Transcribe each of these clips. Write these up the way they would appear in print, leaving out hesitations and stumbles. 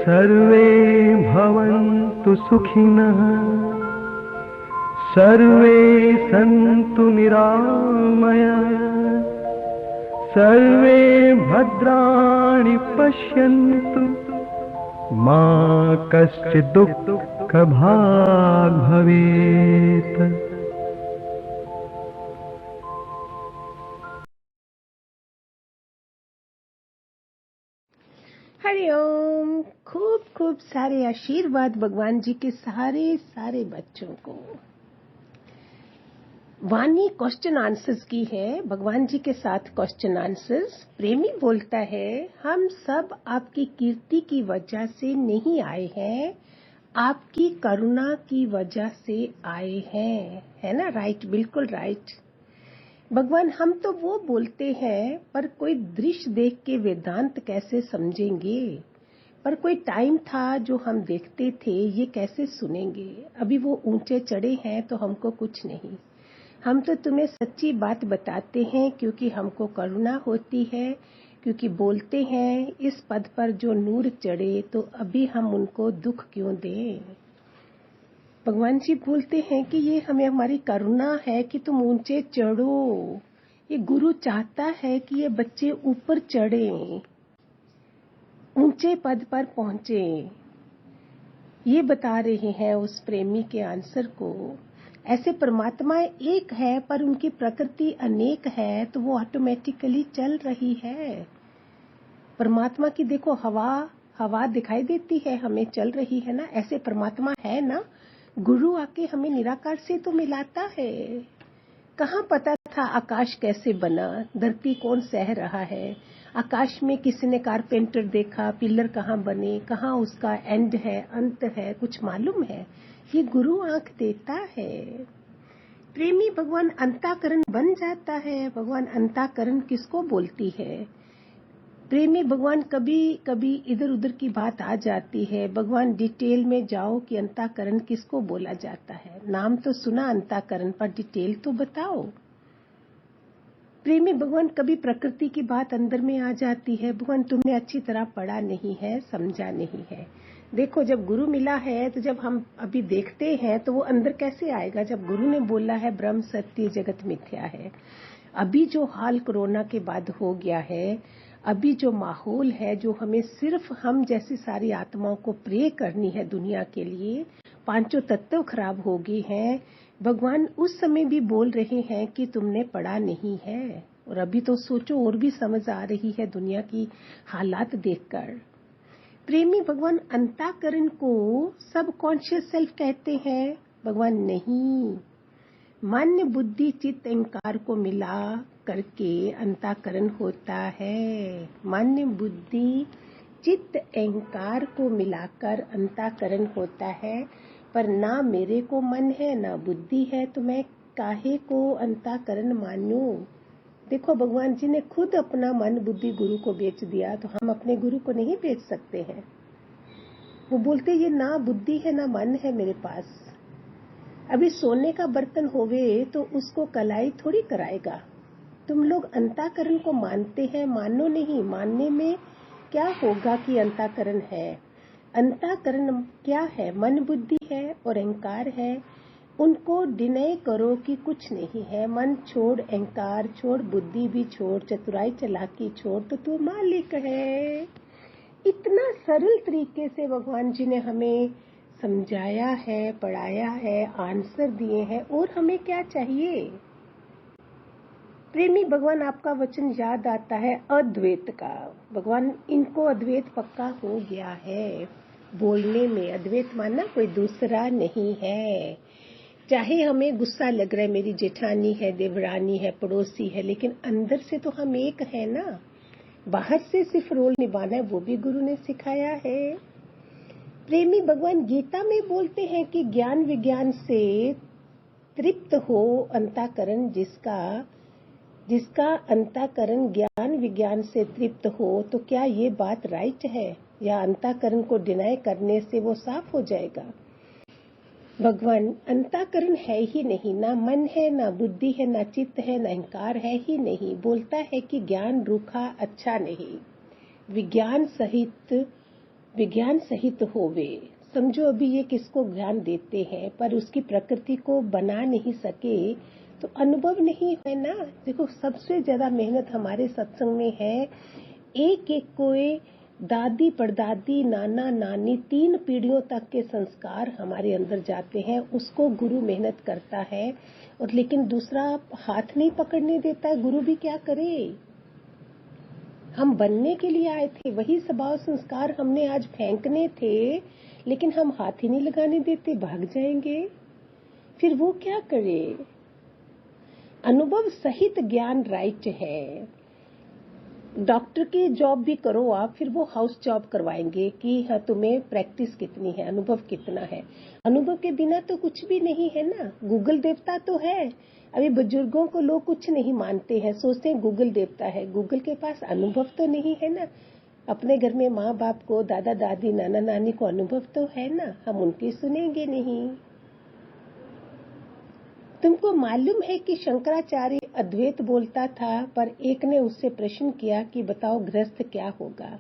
सर्वे भवन्तु सुखिनः, सर्वे सन्तु निरामयाः, सर्वे भद्राणि पश्यन्तु, मा कश्चित् दुःखभाग् भवेत्। हरिओम। खूब खूब सारे आशीर्वाद भगवान जी के सारे बच्चों को। वाणी क्वेश्चन आंसर्स की है, भगवान जी के साथ क्वेश्चन आंसर्स। प्रेमी बोलता है, हम सब आपकी कीर्ति की वजह से नहीं आए हैं, आपकी करुणा की वजह से आए हैं। है ना? राइट, बिल्कुल राइट। भगवान, हम तो वो बोलते हैं, पर कोई दृश्य देख के वेदांत कैसे समझेंगे? पर कोई टाइम था जो हम देखते थे, ये कैसे सुनेंगे? अभी वो ऊंचे चढ़े हैं तो हमको कुछ नहीं। हम तो तुम्हें सच्ची बात बताते हैं क्योंकि हमको करुणा होती है, क्योंकि बोलते हैं इस पद पर जो नूर चढ़े तो अभी हम उनको दुख क्यों दें। भगवान जी बोलते हैं कि ये हमें हमारी करुणा है कि तुम ऊंचे चढ़ो। ये गुरु चाहता है कि ये बच्चे ऊपर चढ़ें, ऊंचे पद पर पहुंचे। ये बता रहे हैं उस प्रेमी के आंसर को। ऐसे परमात्मा एक है पर उनकी प्रकृति अनेक है, तो वो ऑटोमेटिकली चल रही है। परमात्मा की देखो, हवा दिखाई देती है हमें, चल रही है ना। ऐसे परमात्मा है ना। गुरु आके हमें निराकार से तो मिलाता है। कहाँ पता था आकाश कैसे बना, धरती कौन सह रहा है, आकाश में किसी ने कारपेंटर देखा, पिलर कहाँ बने, कहाँ उसका एंड है, अंत है, कुछ मालूम है? ये गुरु आंख देता है। प्रेमी भगवान अंताकरण बन जाता है। भगवान अंताकरण किसको बोलती है? प्रेमी भगवान कभी कभी इधर उधर की बात आ जाती है। भगवान डिटेल में जाओ कि अंताकरण किसको बोला जाता है। नाम तो सुना अंताकरण, पर डिटेल तो बताओ। प्रेमी भगवान कभी प्रकृति की बात अंदर में आ जाती है। भगवान तुमने अच्छी तरह पढ़ा नहीं है, समझा नहीं है। देखो, जब गुरु मिला है तो जब हम अभी देखते हैं तो वो अंदर कैसे आएगा? जब गुरु ने बोला है ब्रह्म सत्य जगत मिथ्या है। अभी जो हाल कोरोना के बाद हो गया है, अभी जो माहौल है, जो हमें सिर्फ हम जैसी सारी आत्माओं को प्रे करनी है दुनिया के लिए, पांचों तत्व खराब हो गए हैं। भगवान उस समय भी बोल रहे हैं कि तुमने पढ़ा नहीं है। और अभी तो सोचो, और भी समझ आ रही है दुनिया की हालात देखकर। प्रेमी भगवान अंताकरण को सब कॉन्शियस सेल्फ कहते हैं। भगवान नहीं, मन बुद्धि चित्त अहंकार को मिला करके अंताकरण होता है। मन बुद्धि चित्त अहंकार को मिलाकर अंताकरण होता है। पर ना मेरे को मन है ना बुद्धि है, तो मैं काहे को अंताकरण मानूं? देखो, भगवान जी ने खुद अपना मन बुद्धि गुरु को बेच दिया, तो हम अपने गुरु को नहीं बेच सकते हैं। वो बोलते ये ना बुद्धि है ना मन है मेरे पास। अभी सोने का बर्तन होवे तो उसको कलाई थोड़ी कराएगा। तुम लोग अंताकरण को मानते हैं, मानो नहीं। मानने में क्या होगा कि अंताकरण है? अंताकरण क्या है? मन बुद्धि है और अहंकार है। उनको डिनाई करो कि कुछ नहीं है। मन छोड़, अहंकार छोड़, बुद्धि भी छोड़, चतुराई चालाकी छोड़, तो तू मालिक है। इतना सरल तरीके से भगवान जी ने हमें समझाया है, पढ़ाया है, आंसर दिए हैं। और हमें क्या चाहिए? प्रेमी भगवान, आपका वचन याद आता है अद्वैत का। भगवान, इनको अद्वैत पक्का हो गया है। बोलने में अद्वैत मानना कोई दूसरा नहीं है। चाहे हमें गुस्सा लग रहा है, मेरी जेठानी है, देवरानी है, पड़ोसी है, लेकिन अंदर से तो हम एक है ना। बाहर से सिर्फ रोल निभाना है, वो भी गुरु ने सिखाया है। प्रेमी भगवान गीता में बोलते हैं कि ज्ञान विज्ञान से तृप्त हो अंताकरण जिसका अंताकरण ज्ञान विज्ञान से तृप्त हो। तो क्या ये बात राइट है, या अंताकरण को डिनाई करने से वो साफ हो जाएगा? भगवान, अंताकरण है ही नहीं, ना मन है, ना बुद्धि है, ना चित्त है, ना अहंकार है ही नहीं। बोलता है कि ज्ञान रूखा अच्छा नहीं। विज्ञान सहित विज्ञान सहित होवे। समझो अभी ये किसको ज्ञान देते हैं पर उसकी प्रकृति को बना नहीं सके तो अनुभव नहीं है ना। देखो सबसे ज्यादा मेहनत हमारे सत्संग में है, एक एक कोई दादी परदादी नाना नानी 3 पीढ़ियों तक के संस्कार हमारे अंदर जाते हैं, उसको गुरु मेहनत करता है। और लेकिन दूसरा हाथ नहीं पकड़ने देता है, गुरु भी क्या करे। हम बनने के लिए आए थे, वही स्वभाव संस्कार हमने आज फेंकने थे, लेकिन हम हाथ ही नहीं लगाने देते, भाग जाएंगे। फिर वो क्या करे। अनुभव सहित ज्ञान राइट है। डॉक्टर की जॉब भी करो आप, फिर वो हाउस जॉब करवाएंगे कि हाँ तुम्हें प्रैक्टिस कितनी है, अनुभव कितना है। अनुभव के बिना तो कुछ भी नहीं है ना। गूगल देवता तो है, अभी बुजुर्गों को लोग कुछ नहीं मानते हैं, सोचते हैं गूगल देवता है। गूगल के पास अनुभव तो नहीं है ना। अपने घर में माँ बाप को, दादा दादी नाना नानी को अनुभव तो है ना, हम उनकी सुनेंगे नहीं। तुमको मालूम है कि शंकराचार्य अद्वैत बोलता था, पर एक ने उससे प्रश्न किया कि बताओ गृहस्थ क्या होगा।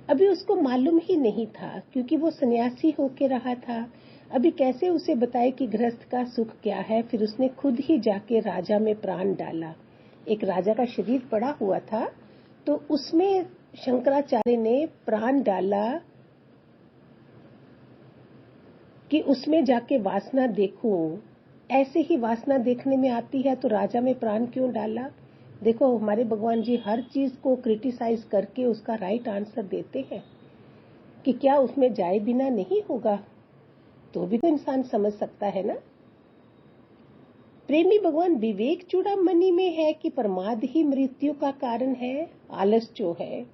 अभी उसको मालूम ही नहीं था क्योंकि वो सन्यासी होके रहा था। अभी कैसे उसे बताए कि गृहस्थ का सुख क्या है। फिर उसने खुद ही जाके राजा में प्राण डाला। एक राजा का शरीर पड़ा हुआ था, तो उसमें शंकराचार्य ने प्राण डाला कि उसमें जाके वासना देखूं। ऐसे ही वासना देखने में आती है तो राजा में प्राण क्यों डाला। देखो हमारे भगवान जी हर चीज को क्रिटिसाइज करके उसका राइट आंसर देते हैं कि क्या उसमें जाए बिना नहीं होगा, तो भी तो इंसान समझ सकता है ना। प्रेमी भगवान विवेक चूड़ामणि में है कि प्रमाद ही मृत्यु का कारण है, आलस जो है।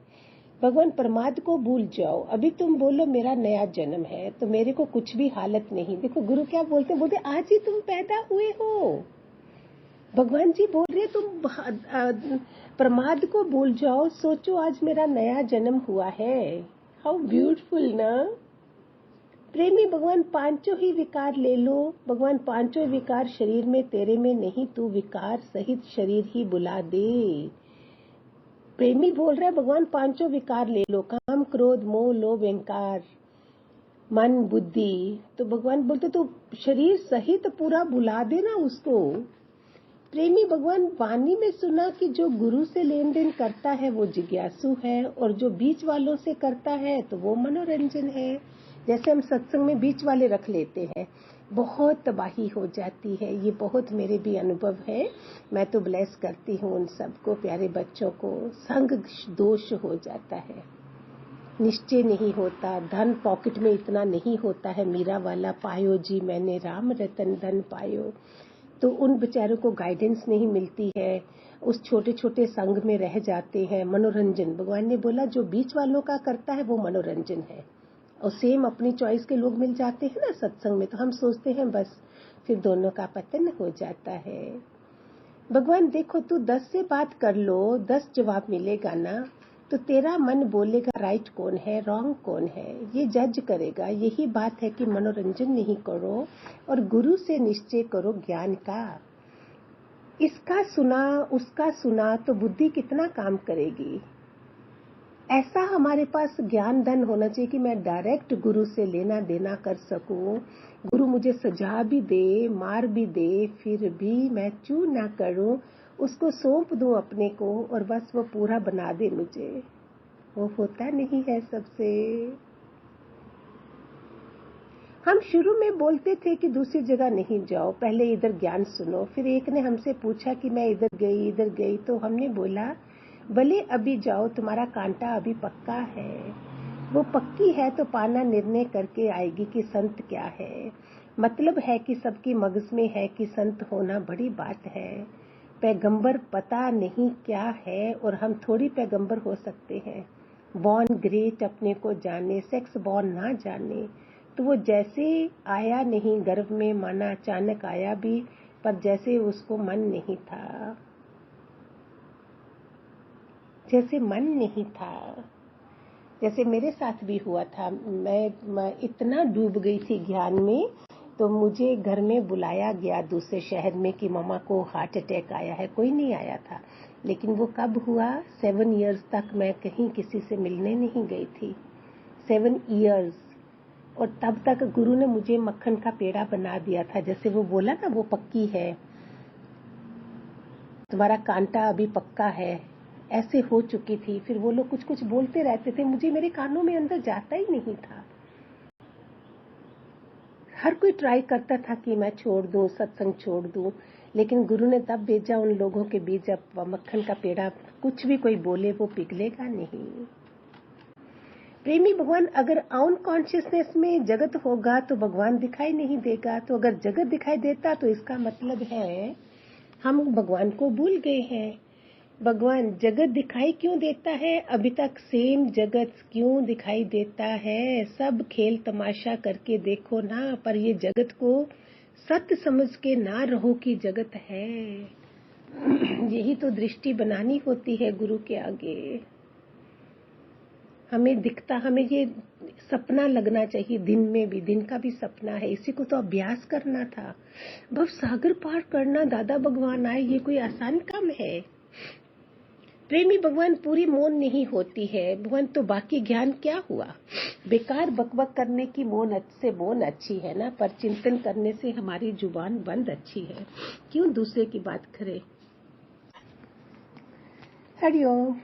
भगवान प्रमाद को भूल जाओ। अभी तुम बोलो मेरा नया जन्म है तो मेरे को कुछ भी हालत नहीं। देखो गुरु क्या बोलते आज ही तुम पैदा हुए हो। भगवान जी बोल रहे तुम प्रमाद को भूल जाओ, सोचो आज मेरा नया जन्म हुआ है। हाउ ब्यूटीफुल ना। प्रेमी भगवान पांचों ही विकार ले लो। भगवान पांचों विकार शरीर में तेरे में नहीं, तू विकार सहित शरीर ही बुला दे। प्रेमी बोल रहा है भगवान पांचों विकार ले लो, काम क्रोध मोह लोभ अहंकार मन बुद्धि। तो भगवान बोलते तो शरीर सहित पूरा बुला देना उसको। प्रेमी भगवान वाणी में सुना कि जो गुरु से लेन देन करता है वो जिज्ञासु है, और जो बीच वालों से करता है तो वो मनोरंजन है। जैसे हम सत्संग में बीच वाले रख लेते हैं, बहुत तबाही हो जाती है। ये बहुत मेरे भी अनुभव है। मैं तो ब्लेस करती हूँ उन सबको, प्यारे बच्चों को। संग दोष हो जाता है, निश्चय नहीं होता, धन पॉकेट में इतना नहीं होता है। मीरा वाला पायो जी मैंने राम रतन धन पायो। तो उन बेचारों को गाइडेंस नहीं मिलती है, उस छोटे छोटे संग में रह जाते हैं। मनोरंजन, भगवान ने बोला जो बीच वालों का करता है वो मनोरंजन है। और सेम अपनी चॉइस के लोग मिल जाते हैं ना सत्संग में, तो हम सोचते हैं बस फिर दोनों का पतन हो जाता है। भगवान देखो तू 10 से बात कर लो, 10 जवाब मिलेगा ना, तो तेरा मन बोलेगा राइट कौन है रॉन्ग कौन है, ये जज करेगा। यही बात है कि मनोरंजन नहीं करो और गुरु से निश्चय करो ज्ञान का। इसका सुना उसका सुना तो बुद्धि कितना काम करेगी। ऐसा हमारे पास ज्ञान धन होना चाहिए कि मैं डायरेक्ट गुरु से लेना देना कर सकूं। गुरु मुझे सजा भी दे, मार भी दे, फिर भी मैं चू ना करूं, उसको सौंप दूं अपने को और बस वो पूरा बना दे मुझे। वो होता नहीं है सबसे। हम शुरू में बोलते थे कि दूसरी जगह नहीं जाओ, पहले इधर ज्ञान सुनो। फिर एक ने हमसे पूछा कि मैं इधर गई, तो हमने बोला भले अभी जाओ, तुम्हारा कांटा अभी पक्का है। वो पक्की है तो पाना निर्णय करके आएगी कि संत क्या है। मतलब है कि सबकी मगज में है कि संत होना बड़ी बात है। पैगंबर पता नहीं क्या है और हम थोड़ी पैगंबर हो सकते हैं। बॉर्न ग्रेट अपने को जाने, सेक्स बॉर्न ना जाने। तो वो जैसे आया नहीं गर्भ में, माना अचानक आया भी, पर जैसे उसको मन नहीं था, जैसे मन नहीं था। जैसे मेरे साथ भी हुआ था, मैं इतना डूब गई थी ज्ञान में, तो मुझे घर में बुलाया गया दूसरे शहर में कि मम्मा को हार्ट अटैक आया है। कोई नहीं आया था, लेकिन वो कब हुआ, 7 इयर्स तक मैं कहीं किसी से मिलने नहीं गई थी। 7 इयर्स, और तब तक गुरु ने मुझे मक्खन का पेड़ा बना दिया था। जैसे वो बोला ना, वो पक्की है, तुम्हारा कांटा अभी पक्का है, ऐसे हो चुकी थी। फिर वो लोग कुछ कुछ बोलते रहते थे, मुझे मेरे कानों में अंदर जाता ही नहीं था। हर कोई ट्राई करता था कि मैं छोड़ दूं, सत्संग छोड़ दूं, लेकिन गुरु ने तब भेजा उन लोगों के बीच जब मक्खन का पेड़ा कुछ भी कोई बोले वो पिघलेगा नहीं। प्रेमी भगवान, अगर अनकॉन्शियसनेस में जगत होगा तो भगवान दिखाई नहीं देगा। तो अगर जगत दिखाई देता तो इसका मतलब है हम भगवान को भूल गए हैं। भगवान जगत दिखाई क्यों देता है? अभी तक सेम जगत क्यों दिखाई देता है? सब खेल तमाशा करके देखो ना, पर ये जगत को सत्य समझ के ना रहो कि जगत है। यही तो दृष्टि बनानी होती है गुरु के आगे। हमें दिखता, हमें ये सपना लगना चाहिए, दिन में भी, दिन का भी सपना है, इसी को तो अभ्यास करना था। भव सागर पार करना, दादा भगवान आए, ये कोई आसान काम है? प्रेमी भगवान, पूरी मौन नहीं होती है भगवान, तो बाकी ज्ञान क्या हुआ? बेकार बकबक करने की मौन अच्छी है ना, पर चिंतन करने से हमारी जुबान बंद अच्छी है। क्यों दूसरे की बात करें? हरिओम।